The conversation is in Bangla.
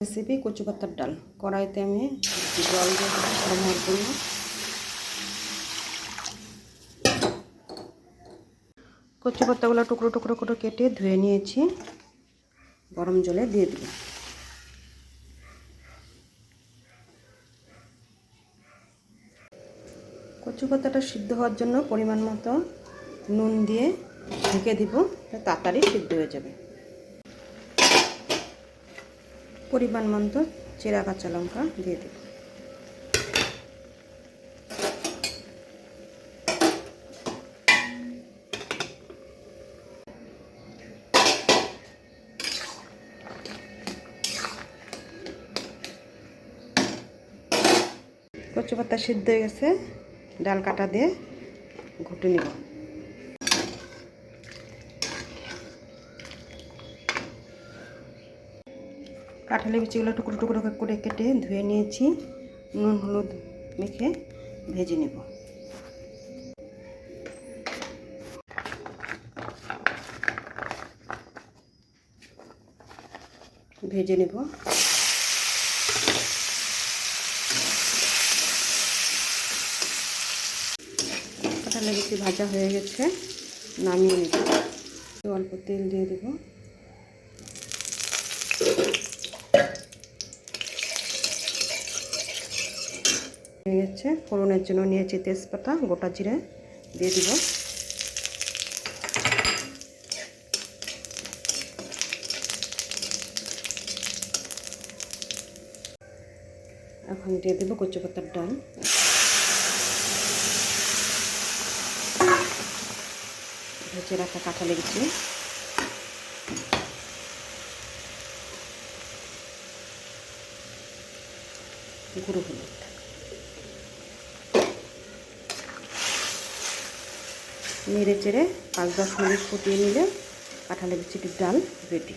রেসিপি কচু পাতার ডাল। কড়াইতে আমি জল দিয়ে গরম হওয়ার জন্য কচু পাতাগুলো টুকরো টুকরো করে কেটে ধুয়ে নিয়েছি, গরম জলে দিয়ে দিই। কচু পাতাটা সিদ্ধ হওয়ার জন্য পরিমাণ মতো নুন দিয়ে ঢেকে দিব, তাড়াতাড়ি সিদ্ধ হয়ে যাবে। পরিমাণ মতো চেরা কাঁচা লঙ্কা দিয়ে দেব। কচু পাতা সিদ্ধ হয়ে গেছে, ডাল কাটা দিয়ে ঘুটে নিব। কাঁঠালি বিচিগুলো টুকরো টুকরো করে কেটে ধুয়ে নিয়েছি, নুন হলুদ মেখে ভেজে নেব। কাঁঠালি বিচি ভাজা হয়ে গেছে, নামিয়ে নেব। অল্প তেল দিয়ে দেব। হয়ে গেছে। ফোড়নের জন্য নিয়েছি তেজপাতা, গোটা জিরে দিয়ে দিব। এখন দিয়ে দেব কচু পাতার ডাল। ভেজে রাখা কাঁঠালি বিচি, গুঁড়ো হলুদ, নেড়ে চেড়ে 5-10 মিনিট ফুটিয়ে নিলে কাঁঠালি বিচিটির ডাল রেডি।